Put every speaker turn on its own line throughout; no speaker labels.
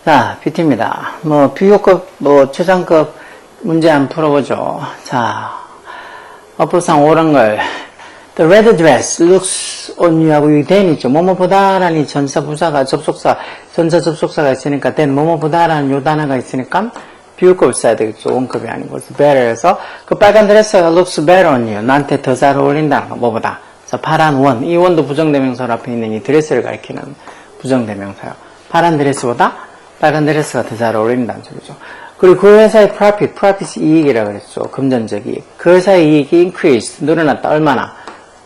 자, PT입니다. 비교급, 최상급 문제 한번 풀어보죠. 자, 어법상 옳은 걸. The red dress looks on you 하고 여기 then 있죠. 뭐뭐보다라는 전사, 부사가, 접속사, 전사 접속사가 있으니까 then 뭐뭐보다라는 요 단어가 있으니까 비교급을 써야 되겠죠. 원급이 아니고. better에서 그 빨간 드레스가 looks better on you. 나한테 더 잘 어울린다는 거. 뭐보다. 자, 파란 원. 이 원도 부정대명사로 앞에 있는 이 드레스를 가리키는 부정대명사요. 파란 드레스보다 빨간 드레스가 더 잘 어울린다는 소리죠. 그리고 그 회사의 profit이 이익이라고 그랬죠. 금전적 이익. 그 회사의 이익이 increased, 늘어났다. 얼마나?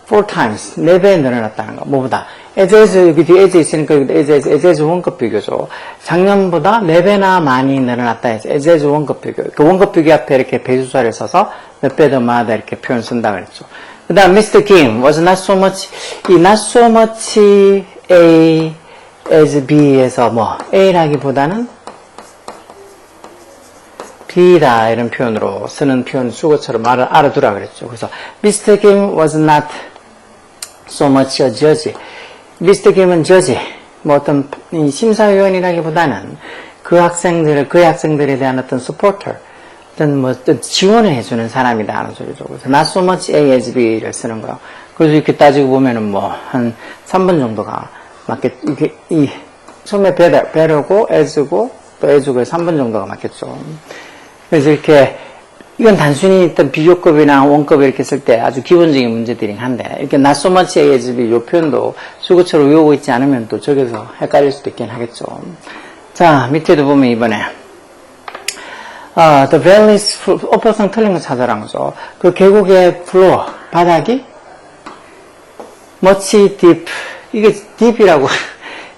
4times, 4배 늘어났다는 거. 뭐보다? 여기 뒤에 as 있으니까 as 원급 비교죠. 작년보다 4배나 많이 늘어났다 해서 as 원급 비교. 그 원급 비교 앞에 이렇게 배수사를 써서 몇 배 더 많다 이렇게 표현 쓴다 그랬죠. 그 다음 Mr. Kim was not so much, 이 not so much A as B에서 A라기보다는 B다 이런 표현으로 쓰는 표현 수거처럼 알아두라 그랬죠. 그래서 Mr. Kim was not so much a judge. Mr. Kim은 judge, 어떤 심사위원이라기보다는 그의 학생들에 대한 어떤 supporter, 어떤 지원을 해주는 사람이다 하는 소리죠. 그래서 not so much A as B를 쓰는 거예요. 그래서 이렇게 따지고 보면은 한 3번 정도가 맞겠, 이게, 처음에 better,고 as고, 또 as고 3번 정도가 맞겠죠. 그래서 이렇게, 이건 단순히 일단 비교급이나 원급 이렇게 쓸 때 아주 기본적인 문제들이긴 한데, 이렇게 not so much A as B, 요 표현도 수거처럼 외우고 있지 않으면 또 저기서 헷갈릴 수도 있긴 하겠죠. 자, 밑에도 보면 이번에, the valley's, 어법상 틀린 거 찾아라는 거죠. 그 계곡의 floor, 바닥이, much deep, 이게 deep이라고,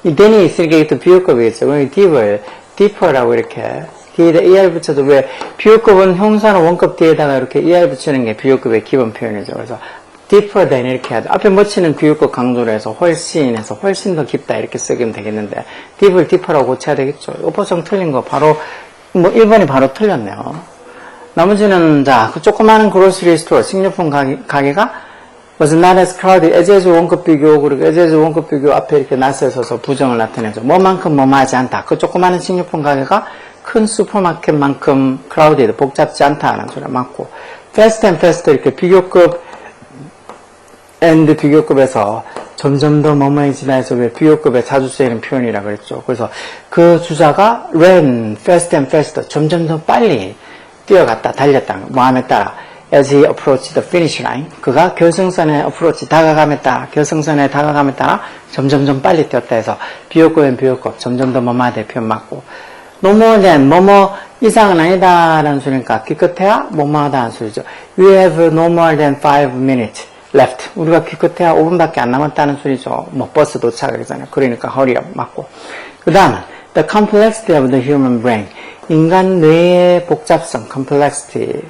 이 then이 있으니까 이게 또 비교급이겠죠. 그럼 deep을, deeper라고 이렇게, 뒤에다 er 붙여도 왜, 비교급은 형사나 원급 뒤에다가 이렇게 er 붙이는 게 비교급의 기본 표현이죠. 그래서 deeper than 이렇게 하죠. 앞에 much는 비교급 강조를 해서 훨씬 더 깊다 이렇게 쓰기면 되겠는데, deep을 deeper라고 고쳐야 되겠죠. 어법상 틀린 거 바로, 1번이 바로 틀렸네요. 나머지는, 자, 그 조그마한 grocery store, 식료품 가게가 was not as crowded, as 원급 비교, 그리고 as 원급 비교 앞에 이렇게 낫에 서서 부정을 나타내죠. 뭐만큼 뭐하지 않다. 그 조그마한 식료품 가게가 큰 슈퍼마켓만큼 crowded, 복잡지 않다는 소리가 맞고, fast and fast 이렇게 비교급 and 비교급에서 점점 더 뭐뭐해지다 해서 왜 비교급에 자주 쓰이는 표현이라 그랬죠. 그래서 그 주자가 ran fast and fast, 점점 더 빨리 뛰어갔다, 달렸다. 마음에 따라 as he approached the finish line, 그가 결승선에 approach, 다가감에 따라 점점 더 빨리 뛰었다 해서 비교급 and 비교급, 점점 더 뭐뭐하다 표현 맞고, no more than, 뭐뭐 이상은 아니다라는 소리니까 기껏해야 뭐뭐하다는 소리죠. We have no more than 5 minutes left. 우리가 기껏해야 5분밖에 안 남았다는 소리죠. 버스 도착하잖아요. 그러니까 hurry up 맞고. 그 다음은 the complexity of the human brain. 인간 뇌의 복잡성, complexity.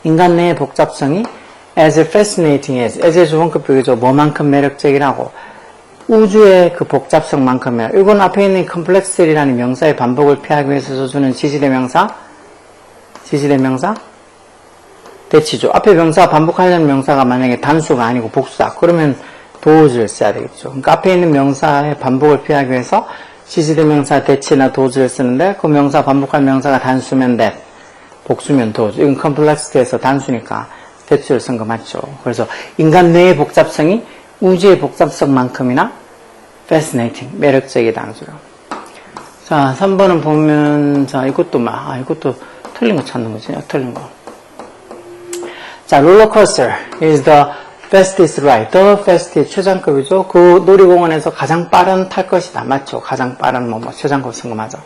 인간 뇌의 복잡성이 as fascinating as 원급 비교죠. 뭐만큼 매력적이라고. 우주의 그 복잡성만큼이야. 이건 앞에 있는 complexity라는 명사의 반복을 피하기 위해서 써주는 지시대명사? 대치죠. 앞에 명사, 반복하려는 명사가 만약에 단수가 아니고 복수다. 그러면 도우즈를 써야 되겠죠. 그러니까 앞에 있는 명사의 반복을 피하기 위해서 지시대명사 대치나 도우즈를 쓰는데 그 명사, 반복할 명사가 단수면 that, 복수면 도우즈. 이건 complexity에서 단수니까 대치를 쓴 거 맞죠. 그래서 인간 뇌의 복잡성이 우주의 복잡성만큼이나 fascinating, 매력적이다는 소리요. 자, 3번은 보면, 자, 이것도 이것도 틀린 거 찾는 거지, 틀린 거. 자, 롤러코스터 is the fastest ride. the fastest 최장급이죠. 그 놀이공원에서 가장 빠른 탈 것이다. 맞죠? 가장 빠른 최장급 쓴 거 맞아.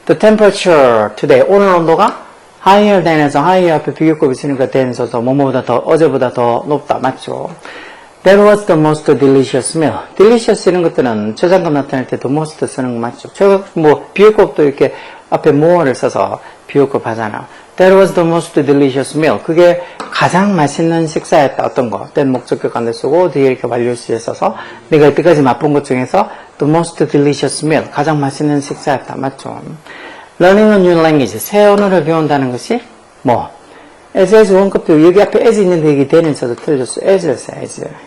The temperature today. 오늘 온도가 higher than에서 higher 앞에 비교급이 있으니까 than 써서 어제보다 더 높다. 맞죠? That was the most delicious meal. delicious 이런 것들은 최장급 나타낼 때 the most 쓰는 거 맞죠? 비교급도 이렇게 앞에 more를 써서 비교급 하잖아. That was the most delicious meal. 그게 가장 맛있는 식사였다. 어떤 거? that 목적격 안에 쓰고 뒤에 이렇게 완료시에 써서 내가 이때까지 맛본 것 중에서 the most delicious meal. 가장 맛있는 식사였다. 맞죠? Learning a new language. 새 언어를 배운다는 것이 as 원급비유, 여기 앞에 as 있는데 여기 the는 있어서 틀렸어. as였어요,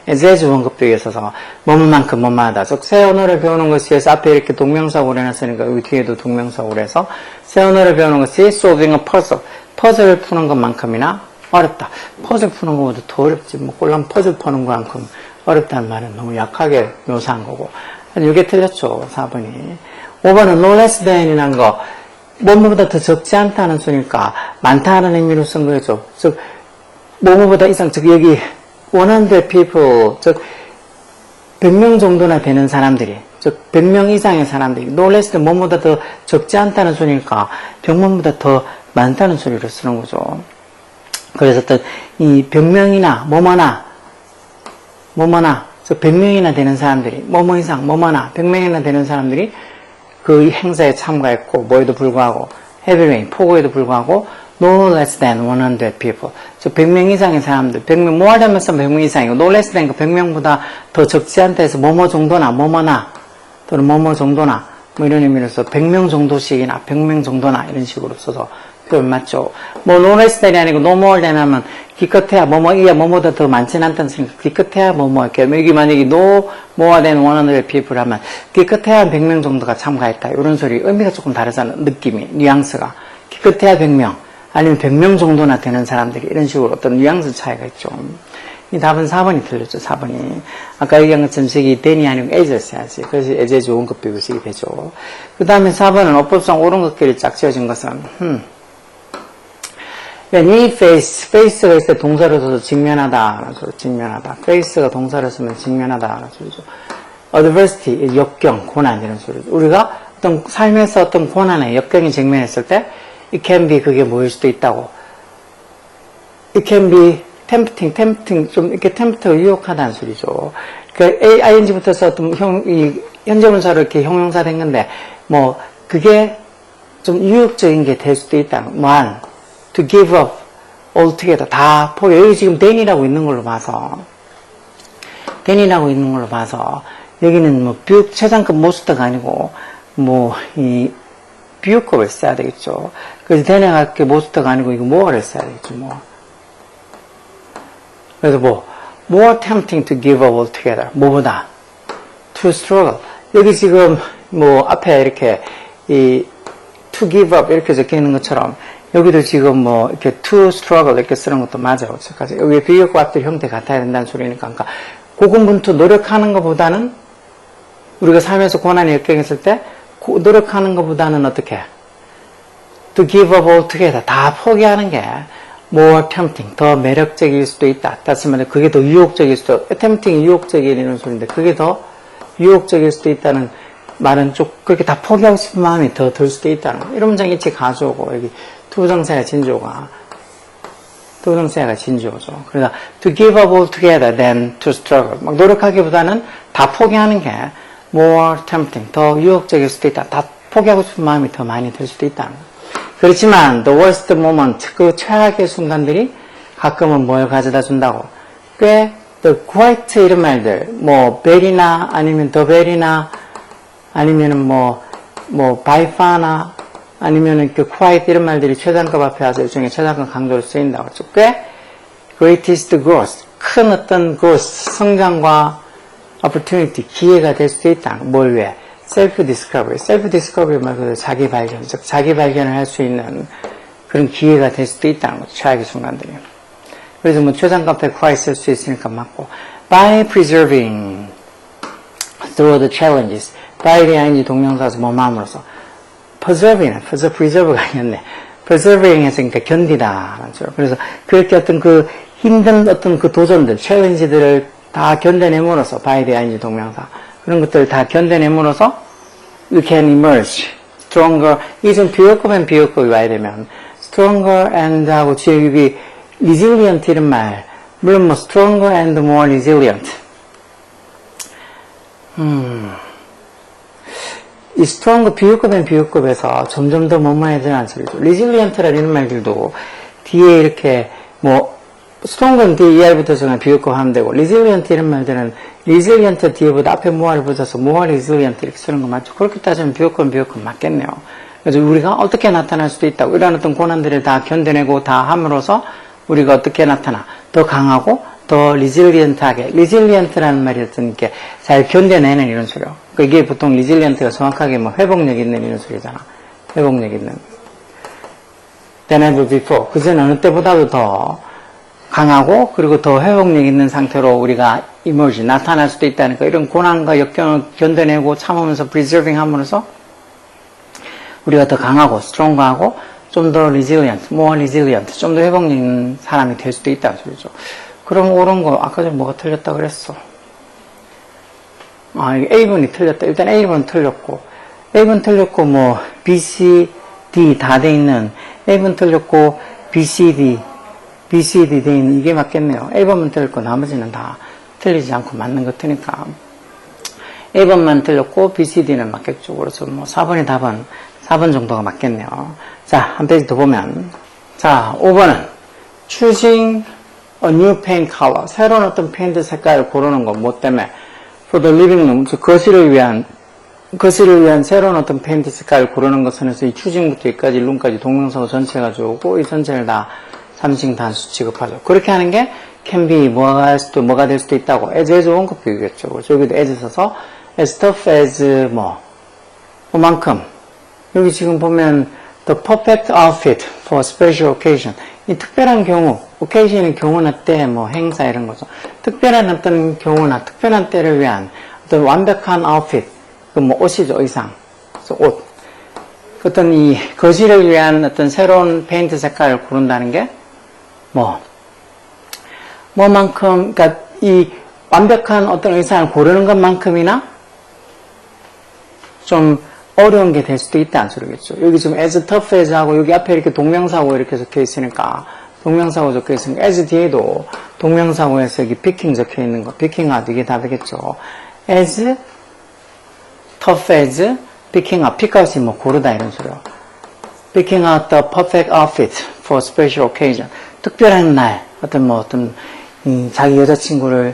as 원급비유에 있어서 뭐만큼 뭐마다. 즉, 새 언어를 배우는 것이 위해서 앞에 이렇게 동명사고를 해놨으니까 여기 뒤에도 동명사고를 해서 새 언어를 배우는 것이 solving a puzzle. 퍼즐을 푸는 것만큼이나 어렵다. 퍼즐 푸는 것보다 더 어렵지. 뭐, 꼴랑 퍼즐 푸는 것만큼 어렵다는 말은 너무 약하게 묘사한 거고. 이게 틀렸죠, 4번이. 5번은 no less than이란 거. 뭐뭐보다 더 적지 않다는 소리니까 많다는 의미로 쓴 거죠. 즉 뭐뭐보다 이상, 즉 여기 100 people, 즉 100명 정도나 되는 사람들이, 즉 100명 이상의 사람들이 no less than 뭐뭐보다 더 적지 않다는 소리니까 100명보다 더 많다는 소리로 쓰는 거죠. 그래서 어떤 이 100명이나 뭐뭐나 즉 100명이나 되는 사람들이 뭐뭐 이상 뭐뭐나 100명이나 되는 사람들이 그 행사에 참가했고, 뭐에도 불구하고, heavy rain, 폭우에도 불구하고, no less than 100 people. 즉, 100명 이상의 사람들, 100명, more than 100명 이상이고, no less than 그 100명보다 더 적지 않다 해서, 뭐뭐 정도나, 뭐뭐나, 또는 뭐뭐 정도나, 뭐 이런 의미로서, 100명 정도씩이나, 100명 정도나, 이런 식으로 써서 표현 맞죠. 뭐, no less than이 아니고, no more than 하면, 기껏해야, 뭐뭐이야, 뭐뭐보다 더 많지는 않다는 소리니까, 기껏해야, 뭐뭐, 이렇게, 여기 만약에 no more than 100 people 하면, 기껏해야 한 100명 정도가 참가했다. 이런 소리, 의미가 조금 다르잖아. 느낌이, 뉘앙스가. 기껏해야 100명, 아니면 100명 정도나 되는 사람들이, 이런 식으로 어떤 뉘앙스 차이가 있죠. 이 답은 4번이 틀렸죠, 4번이. 아까 얘기한 것처럼 저기 then이 아니고 as였어야지. 그래서 as 원급 비교식이 되죠. 그 다음에 4번은 어법상 옳은 것끼리 짝 지어진 것은, 이 face가 있을 때 동사를 써서 직면하다, 직면하다. face가 동사를 쓰면 직면하다라는 소리죠. adversity, 역경, 고난, 이런 소리죠. 우리가 어떤 삶에서 어떤 고난에 역경이 직면했을 때, it can be 그게 뭐일 수도 있다고. it can be tempting, 좀 이렇게 tempt가 유혹하다는 소리죠. 그러니까 ing부터 해서 어떤 현재분사로 이렇게 형용사 된 건데, 뭐, 그게 좀 유혹적인 게 될 수도 있다는, to give up altogether, 다 포기. 여기 지금 then이라고 있는 걸로 봐서, 여기는 뭐, 최상급 모스트가 아니고, 뭐, 이, 비유급을 써야 되겠죠. 그래서 then이가 모스트가 아니고, 이거 more를 써야 되겠죠, more. 그래서 뭐, more tempting to give up altogether. 뭐보다? to struggle. 여기 지금, 뭐, 앞에 이렇게, to give up 이렇게 적혀 있는 것처럼, 여기도 지금 뭐, 이렇게 to struggle 이렇게 쓰는 것도 맞아요. 그래서 여기 비교과 앞들 형태 같아야 된다는 소리니까. 그러니까, 고군분투 노력하는 것보다는, 우리가 삶에서 고난이 역경했을 때, 노력하는 것보다는 어떻게? to give up altogether. 다 포기하는 게, more tempting, 더 매력적일 수도 있다. 다시 말해, 그게 더 유혹적일 수도, tempting이 유혹적이라는 소리인데, 그게 더 유혹적일 수도 있다는 말은 좀, 그렇게 다 포기하고 싶은 마음이 더 들 수도 있다는, 이런 문장이 일찍 가져오고, 여기, 투부정사야 진조가 진조죠. 그래서, to give up altogether than to struggle. 막 노력하기보다는 다 포기하는 게, more tempting, 더 유혹적일 수도 있다. 다 포기하고 싶은 마음이 더 많이 들 수도 있다는. 그렇지만 the worst moment, 그 최악의 순간들이 가끔은 뭘 가져다 준다고. 꽤 the quite 이런 말들, 뭐 very나 아니면 the very나 아니면은 뭐 by far나 아니면은 그 quite 이런 말들이 최상급 앞에 와서 일종의 최상급 강조로 쓰인다고. 꽤 greatest growth, 큰 어떤 growth, 성장과 opportunity, 기회가 될 수도 있다. 뭘 위해? self-discovery. self-discovery 말 그대로 자기 발견, 즉 자기 발견을 할 수 있는 그런 기회가 될 수도 있다는 거죠. 최악의 순간들이. 그래서 뭐 최상급에 quite 쓸 수 있으니까 맞고. by preserving through the challenges. by의 ing 동명사에서 뭐함으로써. preserve가 아니었네. preserving 했으니까 견디다라는 죠. 그래서 그렇게 어떤 그 힘든 어떤 그 도전들, challenge들을 다 견뎌내므로써 by the ing 동명사. 그런 것들을 다 견뎌내므로써 you can emerge stronger. 이게 좀 비교급이 와야 되면 stronger and 하고 뒤에 여기 resilient 이런 말, 물론 뭐 stronger and more resilient. 이 stronger 비교급에서 점점 더 뭐뭐해지는 소리죠. resilient라는 말들도 뒤에 이렇게 뭐 스트롱은 뒤에 ER부터 정한 비교급 하면 되고, resilient 이런 말들은 resilient 뒤에보다 앞에 more를 붙여서 more resilient 이렇게 쓰는 거 맞죠? 그렇게 따지면 비교급 맞겠네요. 그래서 우리가 어떻게 나타날 수도 있다고, 이런 어떤 고난들을 다 견뎌내고 다 함으로써 우리가 어떻게 나타나? 더 강하고 더 리질리언트하게, 리질리언트라는 말이 어떤 게 잘 견뎌내는 이런 소리요. 그러니까 이게 보통 리질리언트가 정확하게 뭐 회복력 있는 이런 소리잖아. 회복력 있는. than ever before. 그전 어느 때보다도 더 강하고 그리고 더 회복력 있는 상태로 우리가 emerge, 나타날 수도 있다니까 이런 고난과 역경을 견뎌내고 참으면서 preserving 함으로써 우리가 더 강하고 strong하고 좀 더 resilient, more resilient, 좀 더 회복력 있는 사람이 될 수도 있다는 소리죠. 그럼 옳은 거 아까 전에 뭐가 틀렸다 그랬어? 아, 이게 A번이 틀렸다. 일단 A번 틀렸고 A번 틀렸고 뭐 B, C, D 다 돼 있는 A번 틀렸고 B, C, D 돼 있는 이게 맞겠네요. A번만 틀렸고 나머지는 다 틀리지 않고 맞는 것 같으니까 A번만 틀렸고 B, C, D는 맞겠죠. 그래서 뭐 4번이 답은 4번 정도가 맞겠네요. 자, 한 페이지 더 보면 자, 5번은 choosing a new paint color. 새로운 어떤 페인트 색깔을 고르는 거. 뭐 때문에? For the living room. 거실을 위한 새로운 어떤 페인트 색깔을 고르는 것은 해서 이 choosing부터 여기까지 룸까지 동명사고 전체가 주고 이 전체를 다 삼식 단수 취급하죠. 그렇게 하는 게 can be 뭐가 될 수도 있다고. as 원급 비교겠죠. 그래서 여기도 as 써서 as tough as 그만큼 여기 지금 보면 the perfect outfit for special occasion. 이 특별한 경우, occasion은 경우나 때, 뭐 행사 이런 거죠. 특별한 어떤 경우나 특별한 때를 위한 어떤 완벽한 outfit, 그 뭐 옷이죠, 의상. 그래서 옷. 어떤 이 거실을 위한 어떤 새로운 페인트 색깔을 고른다는 게 뭐만큼, 그러니까 이 완벽한 어떤 의상을 고르는 것만큼이나 좀 어려운 게 될 수도 있다는 소리겠죠. 여기 지금 as tough as 하고 여기 앞에 이렇게 동명사고 이렇게 적혀 있으니까 동명사고 적혀 있으니까 as 뒤에도 동명사고에서 여기 picking 적혀 있는 거 picking out 이게 답이겠죠. as tough as picking out pick out이 뭐 고르다 이런 소리요. picking out the perfect outfit for special occasion. 특별한 날 어떤 자기 여자친구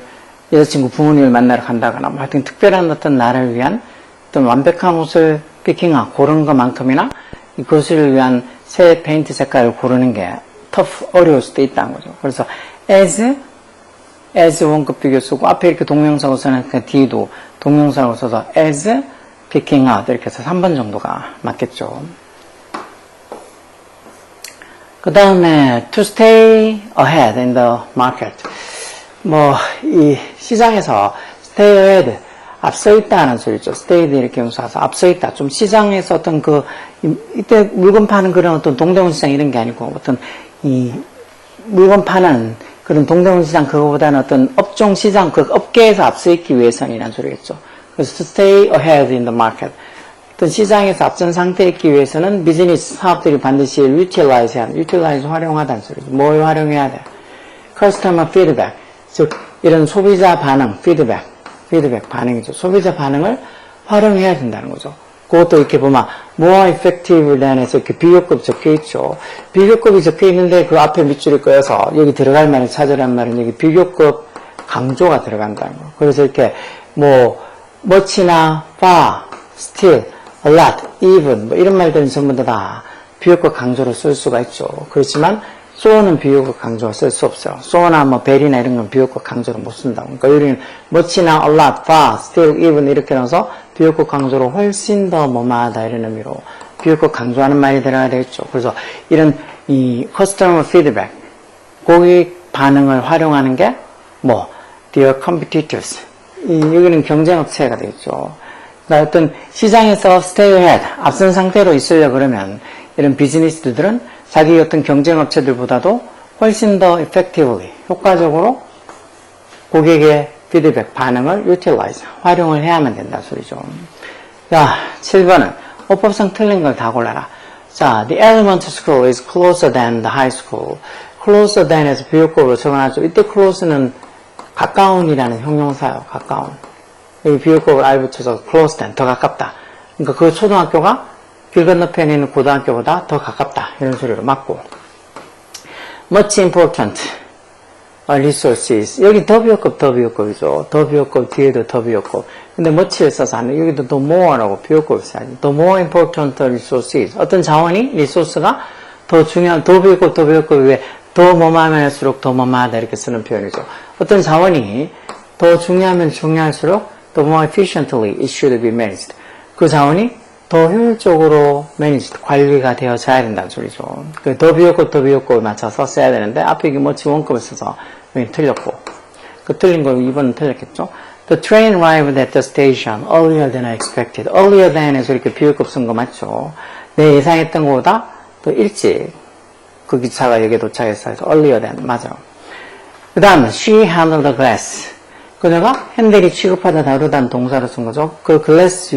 부모님을 만나러 간다거나 뭐 하여튼 특별한 어떤 날을 위한 어떤 완벽한 옷을 피킹하고 고르는 것만큼이나 이것을 위한 새 페인트 색깔을 고르는 게 tough, 어려울 수도 있다는 거죠. 그래서 as 원급 비교 쓰고 앞에 이렇게 동명사고 써는 그 뒤도 동명사고 써서 as picking out 이렇게 해서 3번 정도가 맞겠죠. 그 다음에 to stay ahead in the market. 이 시장에서 stay ahead 앞서 있다는 소리죠. stayed 이렇게 용사해서 앞서 있다. 좀 시장에서 어떤 이때 물건 파는 그런 어떤 동대문 시장 이런 게 아니고 어떤 이 물건 파는 그런 동대문 시장 그거보다는 어떤 업종 시장 그 업계에서 앞서 있기 위해서는 소리겠죠. 그래서 to stay ahead in the market. 어떤 시장에서 앞선 상태에 있기 위해서는 비즈니스 사업들이 반드시 utilize 활용하다는 소리죠. 뭘 활용해야 돼? customer feedback. 즉 이런 소비자 반응, 피드백 반응이죠. 소비자 반응을 활용해야 된다는 거죠. 그것도 이렇게 보면 more effective than 해서 이렇게 비교급 적혀 있죠. 비교급이 적혀 있는데 그 앞에 밑줄을 그어서 여기 들어갈 말을 찾으란 말은 여기 비교급 강조가 들어간다는 거. 그래서 이렇게 much나 far, still, a lot, even 이런 말들은 전부 다 비교급 강조로 쓸 수가 있죠. 그렇지만 so는 비교급 강조가 쓸 수 없어요. so나 very나 이런 건 비교급 강조로 못 쓴다고. 그러니까 여기는 much나 a lot, far, still, even 이렇게 넣어서 비교급 강조로 훨씬 더 뭐마다 이런 의미로 비교급 강조하는 말이 들어가야 되겠죠. 그래서 이런 이 customer feedback, 고객 반응을 활용하는 게 their competitors. 여기는 경쟁업체가 되겠죠. 그러니까 어떤 시장에서 stay ahead, 앞선 상태로 있으려 그러면 이런 비즈니스들은 자기 어떤 경쟁업체들보다도 훨씬 더 effectively, 효과적으로 고객의 피드백, 반응을 utilize, 활용을 해야만 된다 소리죠. 자, 7번은 어법상 틀린 걸 다 골라라. 자, the elementary school is closer than the high school. closer than에서 비교급으로 적어놨죠. 이때 close는 가까운이라는 형용사예요. 가까운. 여기 비교급을 R 붙여서 close than, 더 가깝다. 그러니까 그 초등학교가 길 건너편에 있는 고등학교보다 더 가깝다. 이런 소리로 맞고. much important resources. 여기 더 비교급이죠. 더 비교급 뒤에도 더 비교급. 근데 much를 써서 하는 여기도 더 more라고 비교급을 써야지. the more important resources. 어떤 자원이, 리소스가 더 중요한, 더 비교급 위에 더 뭐뭐하면 할수록 더 뭐뭐하다 이렇게 쓰는 표현이죠. 어떤 자원이 더 중요하면 중요할수록 the more efficiently it should be managed. 그 자원이 더 효율적으로 managed, 관리가 되어져야 된다는 소리죠. 더 비효과 맞춰서 써야 되는데 앞에 이게 뭐지 원급을 써서 여기 틀렸고 그 틀린 거 2번은 틀렸겠죠. The train arrived at the station earlier than I expected. earlier than에서 이렇게 비효급 쓴 거 맞죠. 내 예상했던 것보다 더 일찍 그 기차가 여기에 도착했어요. earlier than 맞아. 그 다음 she handled the glass. 그녀가 핸들이 취급하다 다루다는 동사로 쓴 거죠. 그 글래스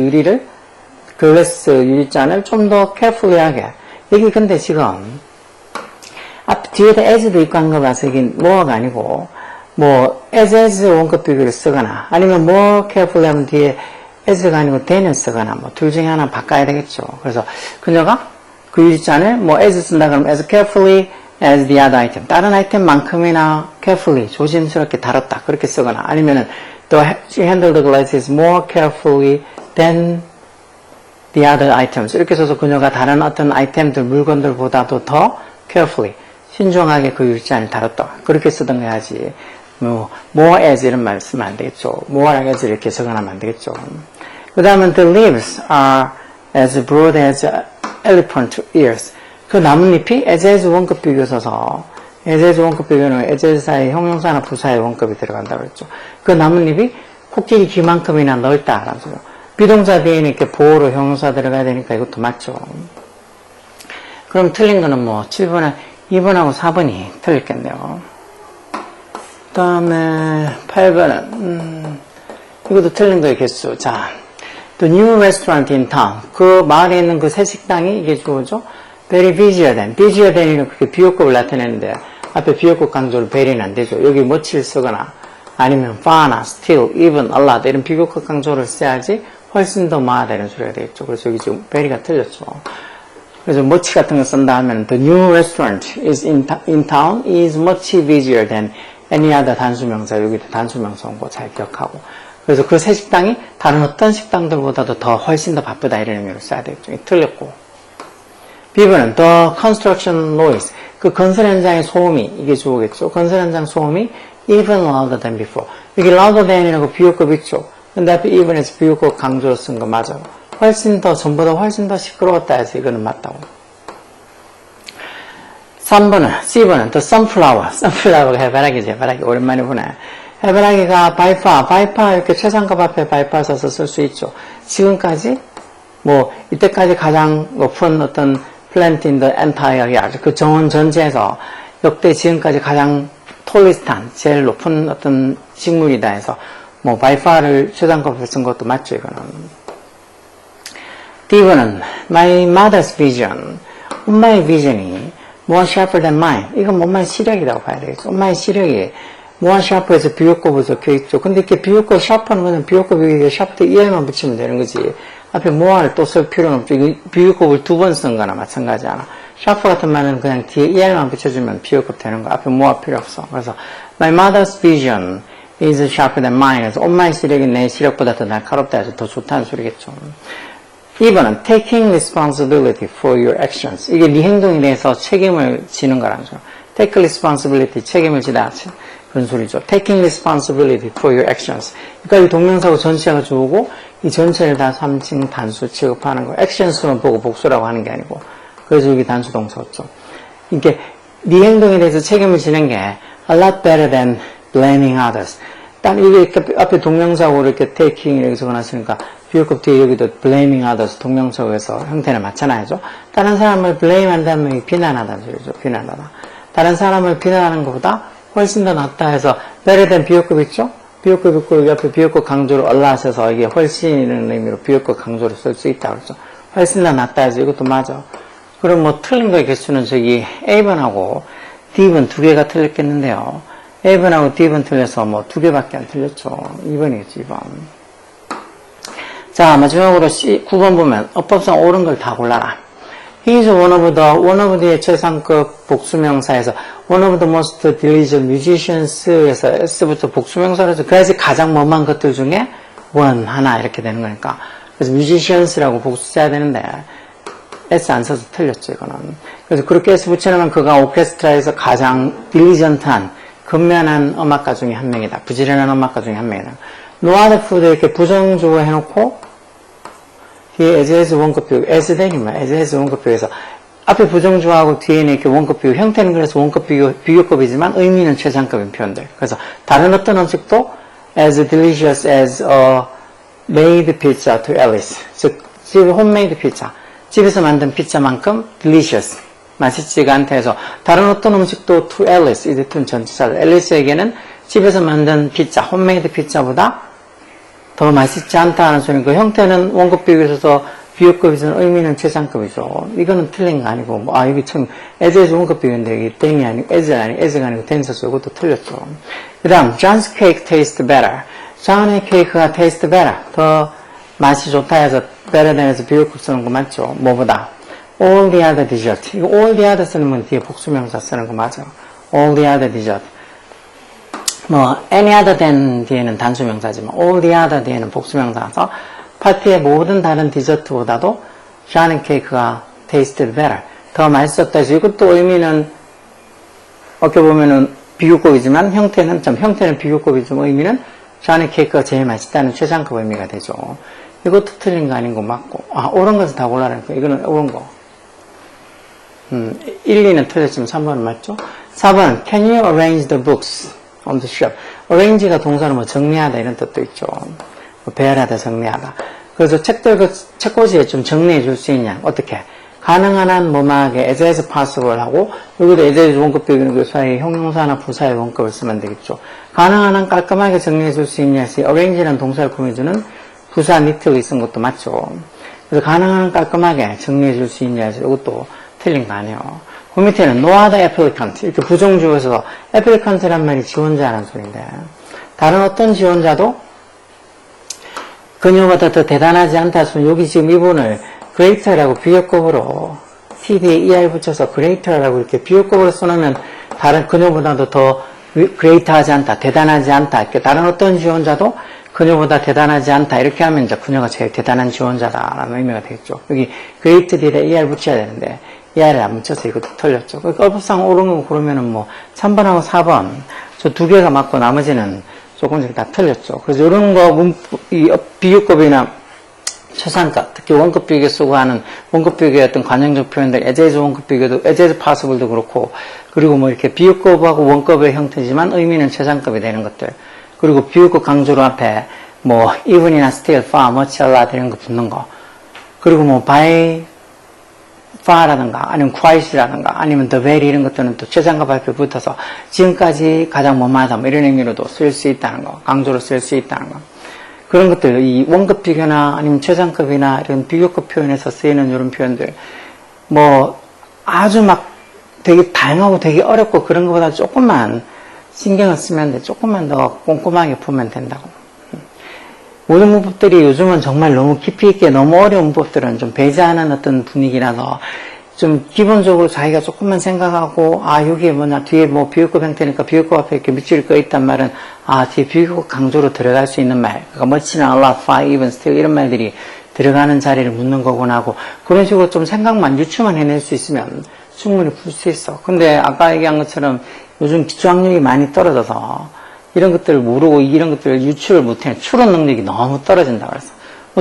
유리잔을 좀 더 carefully하게. 여기 근데 지금 앞 뒤에다 as도 있고 한 거 봐서 이게 more가 아니고 뭐 as 원급 비교를 쓰거나 아니면 more carefully 하면 뒤에 as가 아니고 than을 쓰거나 뭐 둘 중에 하나 바꿔야 되겠죠. 그래서 그녀가 그 유리잔을 뭐 as 쓴다 그러면 as carefully as the other item. 다른 아이템만큼이나 carefully, 조심스럽게 다뤘다. 그렇게 쓰거나 아니면은 she handled the glasses more carefully than the other items. 이렇게 써서 그녀가 다른 어떤 아이템들, 물건들보다도 더 carefully, 신중하게 그 유리잔을 다뤘다. 그렇게 쓰던 거 하지. 뭐 more as 이런 말 쓰면 안 되겠죠. more as 이렇게 적어놔면 안 되겠죠. 그 다음은 the leaves are as broad as elephant ears. 그 나뭇잎이 as 원급 비교 써서 as 원급 비교는 as사의 형용사나 부사의 원급이 들어간다고 했죠. 그 나뭇잎이 코끼리 귀만큼이나 넓다라는 소리죠. 비동사 뒤에는 이렇게 보호로 형용사 들어가야 되니까 이것도 맞죠. 그럼 틀린 거는 뭐 7번에 2번하고 4번이 틀렸겠네요. 그 다음에 8번은 이것도 틀린 거의 개수. 자, the new restaurant in town. 그 마을에 있는 그 새 식당이 이게 주어죠. very busier than이는 그렇게 비효급을 나타내는데 앞에 비효급 강조를 very는 안 되죠. 여기 much를 쓰거나 아니면 far나 still, even, a lot 이런 비효급 강조를 써야지 훨씬 더 많아 되는 소리가 되겠죠. 그래서 여기 지금 very가 틀렸죠. 그래서 much 같은 거 쓴다 하면 the new restaurant is in town is much busier than any other 단수명사. 여기도 단수명사 온 거 잘 기억하고. 그래서 그 새 식당이 다른 어떤 식당들보다도 더 훨씬 더 바쁘다 이런 의미로 써야 되겠죠. 틀렸고. B번은 the construction noise. 그 건설 현장의 소음이 이게 주어겠죠. 건설 현장 소음이 even louder than before. 여기 louder than이라고 비효급 있죠. 근데 앞에 even에서 비효급 강조로 쓴 거 맞아요. 훨씬 더 전보다 훨씬 더 시끄러웠다 해서 이거는 맞다고. 3번은 C번은 the sunflower가 해바라기지. 해바라기 오랜만에 보네. 해바라기가 by far 이렇게 최상급 앞에 by far 써서 쓸 수 있죠. 지금까지 뭐 이때까지 가장 높은 어떤 plant in the entire yard 그 정원 전체에서 역대 지금까지 가장 tallest한 제일 높은 어떤 식물이다 해서 뭐 by far를 최상급으로 쓴 것도 맞죠. 이거는. D번은 my mother's vision. 엄마의 비전이 more sharper than mine. 이건 엄마의 시력이라고 봐야 되겠죠. 엄마의 시력이 more sharper에서 비효급으로 적혀있죠. 근데 이렇게 비효급 sharper는 뭐냐면 비효급 여기 sharper ER만 붙이면 되는 거지. 앞에 more를 또 쓸 필요는 없죠. 비효급을 2번 쓴 거나 마찬가지잖아. sharper 같은 말은 그냥 뒤에 ER만 붙여주면 비효급 되는 거. 앞에 more 필요 없어. 그래서 my mother's vision is sharper than mine. 그래서 엄마의 시력이 내 시력보다 더 날카롭다 해서 더 좋다는 소리겠죠. 2번은 taking responsibility for your actions. 이게 네 행동에 대해서 책임을 지는 거라는 소리. take responsibility, 책임을 지다. 그런 소리죠. taking responsibility for your actions. 그러니까 이 동명사고 전체가 주어고 이 전체를 다 3층 단수 취급하는 거. actions만 보고 복수라고 하는 게 아니고. 그래서 여기 단수 동사였죠. 이게 네 행동에 대해서 책임을 지는 게 a lot better than blaming others. 딱 이게 앞에 동명사고 이렇게 taking 이렇게 적어놨으니까 비효급 뒤에 여기도 blaming others 동명사고에서 형태를 맞춰놔야죠. 다른 사람을 blame 한다면 비난하다는 소리죠. 비난하다. 다른 사람을 비난하는 것보다 훨씬 더 낫다 해서 better than 비효급 있죠? 비효급 있고 여기 앞에 비효급 강조를 얼라서서 이게 훨씬이라는 의미로 비효급 강조를 쓸 수 있다 그랬죠. 훨씬 더 낫다 해서 이것도 맞아. 그럼 뭐 틀린 거의 개수는 저기 A번하고 D번 두 개가 틀렸겠는데요. A번하고 D번 틀려서 뭐 두 개밖에 안 틀렸죠. 2번이겠지, 2번. 자, 마지막으로 9번 보면 어법상 옳은 걸 다 골라라. He is one of the의 최상급 복수명사에서 one of the most diligent musicians에서 S부터 복수명사로서 그래서 가장 뭐만 것들 중에 one, 하나 이렇게 되는 거니까. 그래서 musicians라고 복수 써야 되는데 S 안 써서 틀렸죠, 이거는. 그래서 그렇게 S 붙여놓으면 그가 오케스트라에서 가장 딜리전트한, 근면한 음악가 중에 한 명이다. 부지런한 음악가 중에 한 명이다. No other food 이렇게 부정주어 해놓고, 뒤에 as has 원급 비유, as then이면 as has 원급 비유에서 앞에 부정주어하고 뒤에는 이렇게 원급 비유, 형태는 그래서 원급 비유급이지만 의미는 최상급인 표현들. 그래서 다른 어떤 음식도 as delicious as a made pizza to Alice. 즉, 집 홈메이드 피자. 집에서 만든 피자만큼 delicious. 맛있지가 않다 해서 다른 어떤 음식도 to Alice. 이 같은 전치사를. 앨리스에게는 집에서 만든 피자, 홈메이드 피자보다 더 맛있지 않다는 소리는 그 형태는 원급 비유에서 비유급이지만 의미는 최상급이죠. 이거는 틀린 거 아니고, 여기 참, as에서 원급 비유인데, 여기 then이 아니고, as가 아니고, then 썼어요. 이것도 틀렸죠. 그 다음, John's cake tastes better. John의 케이크가 taste better. 더 맛이 좋다 해서, better than 해서 비유급 쓰는 거 맞죠? 뭐보다? All the other dessert. 이거 all the other 쓰는 건 뒤에 복수명사 쓰는 거 맞아. All the other dessert. any other than 뒤에는 단수명사지만, all the other 뒤에는 복수명사라서, 파티의 모든 다른 디저트보다도 샤는 케이크가 tasted better. 더 맛있었다 해서 이것도 의미는 어떻게 보면은 비교급이지만 형태는 비교급이지만 의미는 샤는 케이크가 제일 맛있다는 최상급 의미가 되죠. 이것도 틀린 거 아닌 거 맞고. 옳은 것은 다 골라라니까. 이거는 옳은 거. 1, 2는 틀렸지만 3번은 맞죠? 4번, can you arrange the books on the shelf? arrange가 동사로 정리하다 이런 뜻도 있죠. 배열하다, 정리하다. 그래서 책꽂이에 좀 정리해 줄 수 있냐? 어떻게? 가능한 한 뭐뭐하게 as as possible 하고, 여기도 as as 원급 비교는 그 사이에 형용사나 부사의 원급을 쓰면 되겠죠. 가능한 한 깔끔하게 정리해 줄 수 있냐? arrange라는 동사를 꾸며주는 부사 니트가 있은 것도 맞죠. 그래서 가능한 한 깔끔하게 정리해 줄 수 있냐? 이것도 틀린 거 아니에요. 그 밑에는 no other applicant. 이렇게 부정주어에서 applicant란 말이 지원자라는 소리인데, 다른 어떤 지원자도 그녀보다 더 대단하지 않다 했으면 여기 지금 이분을 greater라고 비교급으로 TD에 ER 붙여서 greater라고 이렇게 비교급으로 써놓으면 다른 그녀보다도 더 greater하지 않다, 대단하지 않다. 이렇게 다른 어떤 지원자도 그녀보다 대단하지 않다. 이렇게 하면 이제 그녀가 제일 대단한 지원자다라는 의미가 되겠죠. 여기 great 뒤에 ER 붙여야 되는데 ER을 안 붙여서 이것도 틀렸죠. 그러니까 얼법상 옳은 거 고르면은 3번하고 4번 저 두 개가 맞고 나머지는 조금씩 다 틀렸죠. 그래서 이런 거, 비교급이나 최상급, 특히 원급 비교 쓰고 하는 원급 비교의 어떤 관용적 표현들, as is 원급 비교도, as is possible도 그렇고, 그리고 이렇게 비교급하고 원급의 형태지만 의미는 최상급이 되는 것들. 그리고 비교급 강조로 앞에, even이나 still, far, much, a lot 이런 거 붙는 거. 그리고 by far라든가, 아니면 quiet이라든가, 아니면 the very 이런 것들은 또 최상급 앞에 붙어서 지금까지 가장 뭐뭐하다, 이런 의미로도 쓸 수 있다는 거, 강조로 쓸 수 있다는 거. 그런 것들, 이 원급 비교나 아니면 최상급이나 이런 비교급 표현에서 쓰이는 이런 표현들, 아주 되게 다양하고 되게 어렵고 그런 것보다 조금만 신경을 쓰면 돼. 조금만 더 꼼꼼하게 보면 된다고. 모든 문법들이 요즘은 정말 너무 깊이 있게 너무 어려운 문법들은 좀 배제하는 어떤 분위기라서 좀 기본적으로 자기가 조금만 생각하고 여기에 뒤에 비교급 형태니까 비교급 앞에 이렇게 밑줄 거 있단 말은 뒤에 비교급 강조로 들어갈 수 있는 말, 그러니까 much나 a lot, far, even, still 이런 말들이 들어가는 자리를 묻는 거구나 하고 그런 식으로 좀 생각만 유추만 해낼 수 있으면 충분히 풀 수 있어. 근데 아까 얘기한 것처럼 요즘 기초학력이 많이 떨어져서 이런 것들을 모르고 이런 것들을 유추를 못해. 추론 능력이 너무 떨어진다 그래서.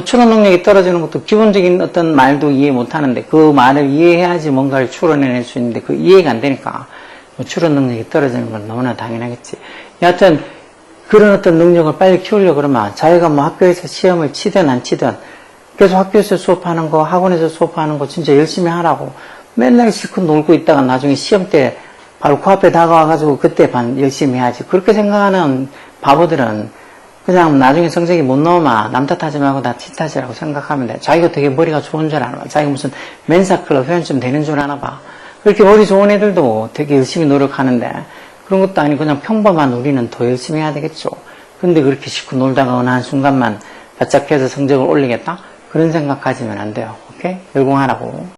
추론 능력이 떨어지는 것도 기본적인 어떤 말도 이해 못하는데 그 말을 이해해야지 뭔가를 추론해낼 수 있는데 그 이해가 안 되니까 추론 능력이 떨어지는 건 너무나 당연하겠지. 여하튼 그런 어떤 능력을 빨리 키우려고 그러면 자기가 학교에서 시험을 치든 안 치든 계속 학교에서 수업하는 거, 학원에서 수업하는 거 진짜 열심히 하라고. 맨날 실컷 놀고 있다가 나중에 시험 때 바로 코앞에 다가와가지고 그때 열심히 해야지. 그렇게 생각하는 바보들은 그냥 나중에 성적이 못 나오면 남 탓하지 말고 다 지 탓이라고 생각하면 돼. 자기가 되게 머리가 좋은 줄 아나 봐. 자기가 무슨 멘사클럽 회원쯤 되는 줄 아나 봐. 그렇게 머리 좋은 애들도 되게 열심히 노력하는데 그런 것도 아니고 그냥 평범한 우리는 더 열심히 해야 되겠죠. 근데 그렇게 실컷 놀다가 어느 한순간만 바짝 해서 성적을 올리겠다? 그런 생각 가지면 안 돼요. 오케이? 열공하라고.